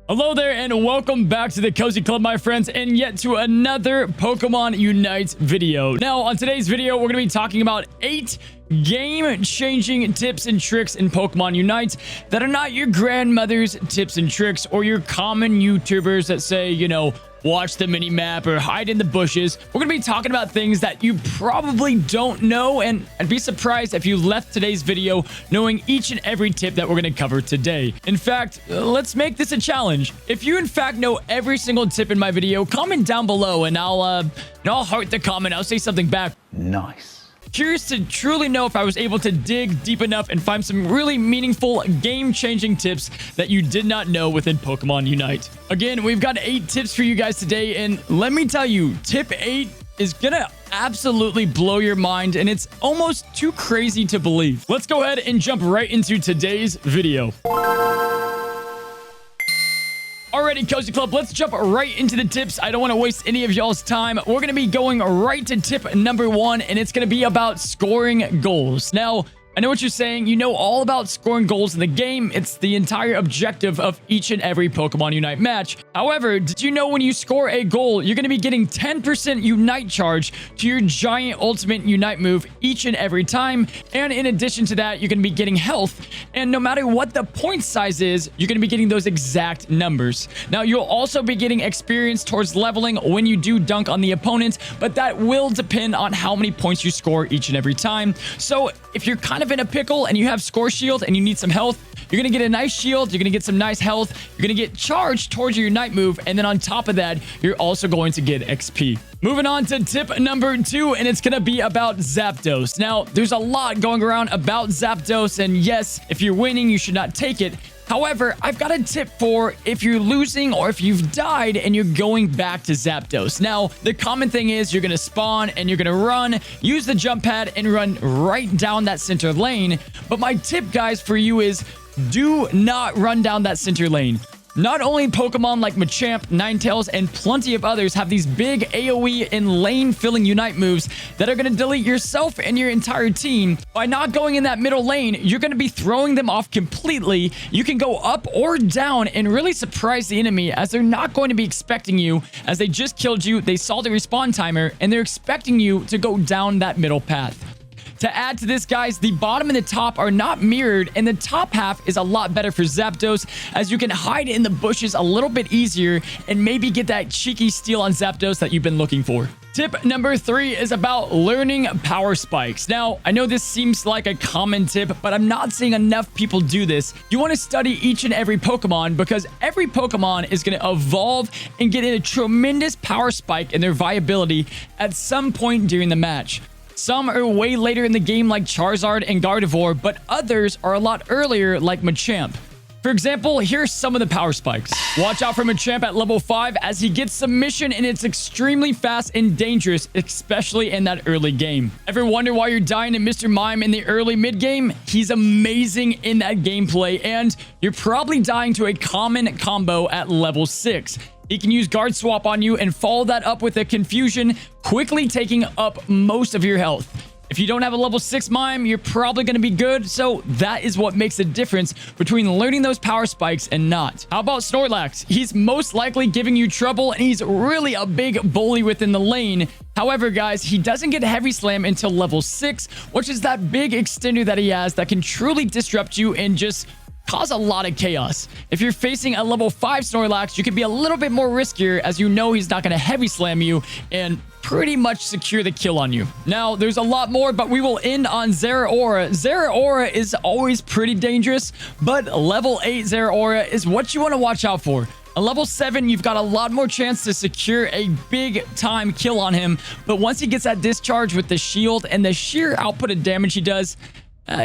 Hello there and welcome back to the Cozy Club, my friends, and yet to another Pokemon Unite video. Now, on today's video, we're going to be talking about 8 game-changing tips and tricks in Pokemon Unite that are not your grandmother's tips and tricks or your common YouTubers that say, you know, watch the mini-map or hide in the bushes. We're going to be talking about things that you probably don't know, and I'd be surprised if you left today's video knowing each and every tip that we're going to cover today. In fact, let's make this a challenge. If you in fact know every single tip in my video, comment down below and I'll heart the comment. I'll say something back. Nice. Curious to truly know if I was able to dig deep enough and find some really meaningful, game-changing tips that you did not know within Pokemon Unite. Again, we've got 8 tips for you guys today, and let me tell you, tip 8 is gonna absolutely blow your mind, and it's almost too crazy to believe. Let's go ahead and jump right into today's video. Alrighty, Cozy Club, let's jump right into the tips. I don't want to waste any of y'all's time. We're going to be going right to tip number 1, and it's going to be about scoring goals. Now, I know what you're saying. You know all about scoring goals in the game. It's the entire objective of each and every Pokemon Unite match. However, did you know when you score a goal, you're going to be getting 10% Unite charge to your giant ultimate Unite move each and every time. And in addition to that, you're going to be getting health. And no matter what the point size is, you're going to be getting those exact numbers. Now, you'll also be getting experience towards leveling when you do dunk on the opponent, but that will depend on how many points you score each and every time. So if you're kind of in a pickle and you have score shield and you need some health, you're going to get a nice shield, you're going to get some nice health, you're going to get charged towards your Unite move, and then on top of that, you're also going to get XP. Moving on to tip number 2, and it's going to be about Zapdos. Now, there's a lot going around about Zapdos, and yes, if you're winning, you should not take it. However, I've got a tip for if you're losing or if you've died and you're going back to Zapdos. Now, the common thing is you're going to spawn and you're going to run, use the jump pad and run right down that center lane. But my tip, guys, for you is do not run down that center lane. Not only Pokemon like Machamp, Ninetales, and plenty of others have these big AoE and lane-filling Unite moves that are going to delete yourself and your entire team. By not going in that middle lane, you're going to be throwing them off completely. You can go up or down and really surprise the enemy, as they're not going to be expecting you, as they just killed you, they saw the respawn timer, and they're expecting you to go down that middle path. To add to this, guys, the bottom and the top are not mirrored, and the top half is a lot better for Zapdos, as you can hide in the bushes a little bit easier and maybe get that cheeky steal on Zapdos that you've been looking for. Tip number 3 is about learning power spikes. Now, I know this seems like a common tip, but I'm not seeing enough people do this. You want to study each and every Pokemon, because every Pokemon is going to evolve and get a tremendous power spike in their viability at some point during the match. Some are way later in the game like Charizard and Gardevoir, but others are a lot earlier like Machamp. For example, here's some of the power spikes. Watch out for Machamp at level 5 as he gets submission, and it's extremely fast and dangerous, especially in that early game. Ever wonder why you're dying to Mr. Mime in the early mid-game? He's amazing in that gameplay, and you're probably dying to a common combo at level 6. He can use Guard Swap on you and follow that up with a Confusion, quickly taking up most of your health. If you don't have a level 6 Mime, you're probably going to be good, so that is what makes the difference between learning those power spikes and not. How about Snorlax? He's most likely giving you trouble, and he's really a big bully within the lane. However, guys, he doesn't get Heavy Slam until level 6, which is that big extender that he has that can truly disrupt you and just cause a lot of chaos. If you're facing a level 5 Snorlax, you can be a little bit more riskier, as you know he's not going to Heavy Slam you and pretty much secure the kill on you. Now, there's a lot more, but we will end on Zeraora. Zeraora is always pretty dangerous, but level 8 Zeraora is what you want to watch out for. A level 7, you've got a lot more chance to secure a big time kill on him, but once he gets that discharge with the shield and the sheer output of damage he does,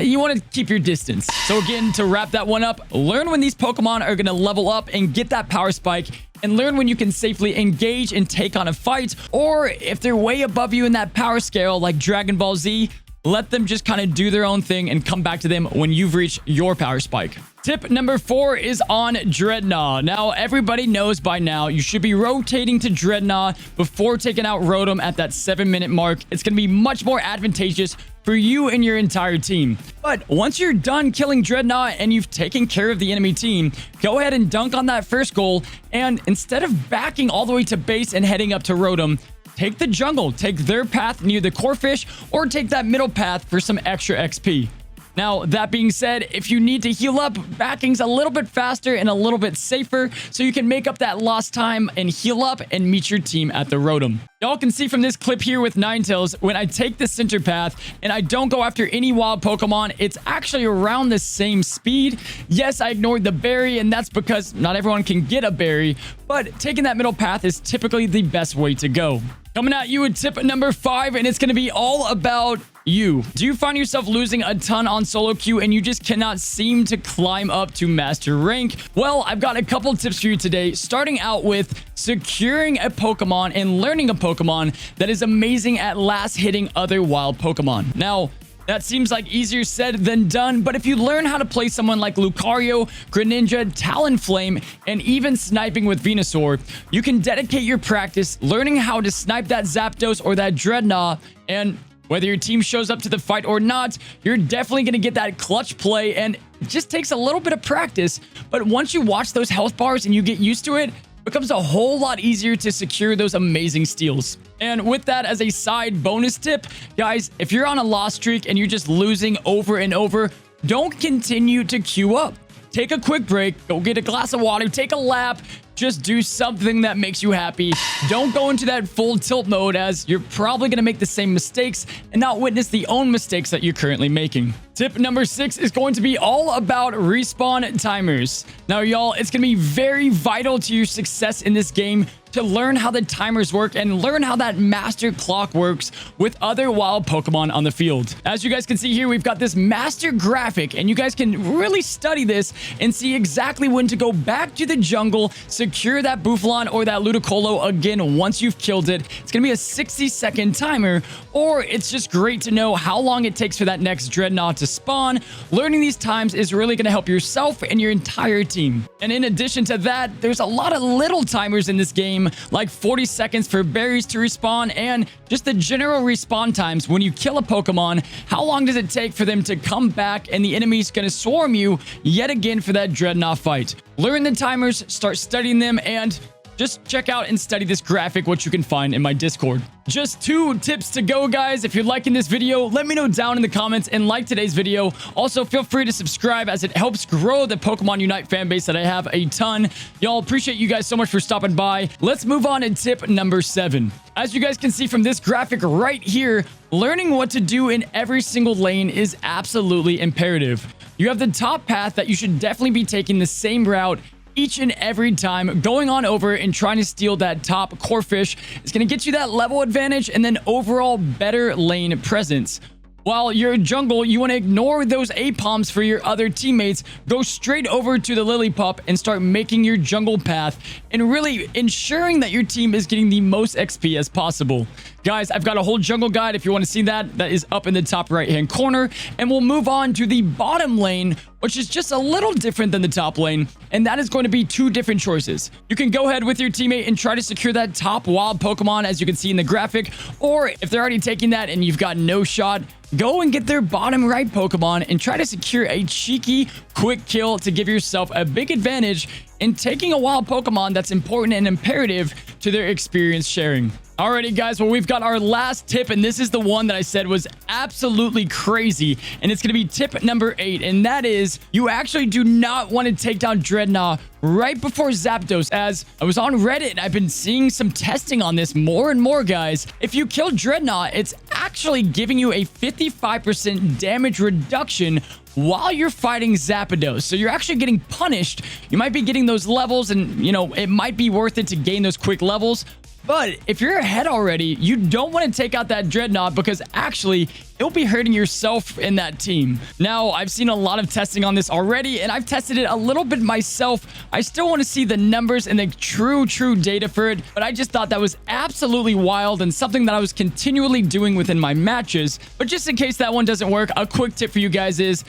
you want to keep your distance. So again, to wrap that one up, learn when these Pokemon are going to level up and get that power spike, and learn when you can safely engage and take on a fight, or if they're way above you in that power scale like Dragon Ball Z, let them just kind of do their own thing and come back to them when you've reached your power spike. Tip number 4 is on Dreadnought. Now, everybody knows by now you should be rotating to Dreadnought before taking out Rotom at that 7-minute mark. It's going to be much more advantageous for you and your entire team. But once you're done killing Dreadnought and you've taken care of the enemy team, go ahead and dunk on that first goal, and instead of backing all the way to base and heading up to Rotom, take the jungle, take their path near the core fish, or take that middle path for some extra XP. Now, that being said, if you need to heal up, backing's a little bit faster and a little bit safer, so you can make up that lost time and heal up and meet your team at the Rotom. Y'all can see from this clip here with Ninetales, when I take the center path and I don't go after any wild Pokemon, it's actually around the same speed. Yes, I ignored the berry, and that's because not everyone can get a berry, but taking that middle path is typically the best way to go. Coming at you with tip number 5, and it's going to be all about you. Do you find yourself losing a ton on solo queue and you just cannot seem to climb up to master rank? Well, I've got a couple tips for you today, starting out with securing a Pokemon and learning a Pokemon that is amazing at last hitting other wild Pokemon. Now, that seems like easier said than done, but if you learn how to play someone like Lucario, Greninja, Talonflame, and even sniping with Venusaur, you can dedicate your practice learning how to snipe that Zapdos or that Dreadnought, and whether your team shows up to the fight or not, you're definitely going to get that clutch play, and it just takes a little bit of practice, but once you watch those health bars and you get used to it, becomes a whole lot easier to secure those amazing steals. And with that as a side bonus tip, guys, if you're on a loss streak and you're just losing over and over, don't continue to queue up. Take a quick break, go get a glass of water, take a lap, just do something that makes you happy. Don't go into that full tilt mode, as you're probably going to make the same mistakes and not witness the own mistakes that you're currently making. Tip number 6 is going to be all about respawn timers. Now, y'all, it's going to be very vital to your success in this game to learn how the timers work and learn how that master clock works with other wild Pokemon on the field. As you guys can see here, we've got this master graphic, and you guys can really study this and see exactly when to go back to the jungle, secure that Buffalon or that Ludicolo again once you've killed it. It's going to be a 60-second timer, or it's just great to know how long it takes for that next Dreadnought to spawn. Learning these times is really going to help yourself and your entire team. And in addition to that, there's a lot of little timers in this game, like 40 seconds for berries to respawn, and just the general respawn times when you kill a Pokemon. How long does it take for them to come back and the enemy's going to swarm you yet again for that Dreadnought fight? Learn the timers, start studying them, and just check out and study this graphic, which you can find in my Discord. Just 2 tips to go, guys. If you're liking this video, let me know down in the comments and like today's video. Also, feel free to subscribe, as it helps grow the Pokemon Unite fan base that I have a ton. Y'all, appreciate you guys so much for stopping by. Let's move on to tip number 7. As you guys can see from this graphic right here, learning what to do in every single lane is absolutely imperative. You have the top path that you should definitely be taking the same route each and every time, going on over and trying to steal that top core fish. It's going to get you that level advantage and then overall better lane presence. While you're jungle, you want to ignore those A-Palms for your other teammates, go straight over to the Lillipup and start making your jungle path and really ensuring that your team is getting the most XP as possible. Guys, I've got a whole jungle guide if you want to see that. That is up in the top right-hand corner. And we'll move on to the bottom lane, which is just a little different than the top lane. And that is going to be 2 different choices. You can go ahead with your teammate and try to secure that top wild Pokemon, as you can see in the graphic. Or if they're already taking that and you've got no shot, go and get their bottom right Pokemon and try to secure a cheeky, quick kill to give yourself a big advantage in taking a wild Pokemon that's important and imperative to their experience sharing. Alrighty, guys, well, we've got our last tip, and this is the one that I said was absolutely crazy, and it's going to be tip number 8, and that is you actually do not want to take down Dreadnought right before Zapdos. As I was on Reddit, and I've been seeing some testing on this more and more, guys. If you kill Dreadnought, it's actually giving you a 55% damage reduction while you're fighting Zapdos. So you're actually getting punished. You might be getting those levels, and, you know, it might be worth it to gain those quick levels. But if you're ahead already, you don't want to take out that Dreadnought, because actually it'll be hurting yourself in that team. Now, I've seen a lot of testing on this already, and I've tested it a little bit myself. I still want to see the numbers and the true data for it, but I just thought that was absolutely wild and something that I was continually doing within my matches. But just in case that one doesn't work, a quick tip for you guys is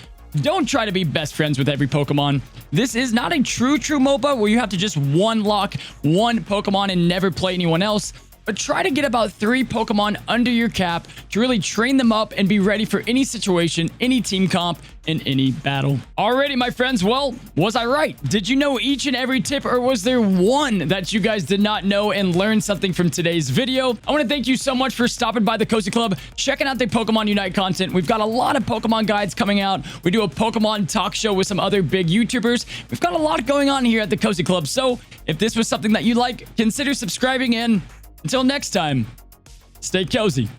don't try to be best friends with every Pokemon. This is not a true MOBA where you have to just one-lock one Pokemon and never play anyone else. but try to get about 3 Pokemon under your cap to really train them up and be ready for any situation, any team comp, in any battle. Alrighty, my friends. Well, was I right? Did you know each and every tip, or was there one that you guys did not know and learned something from today's video? I want to thank you so much for stopping by the Cozy Club, checking out the Pokemon Unite content. We've got a lot of Pokemon guides coming out. We do a Pokemon talk show with some other big YouTubers. We've got a lot going on here at the Cozy Club. So if this was something that you like, consider subscribing in. Until next time, stay cozy.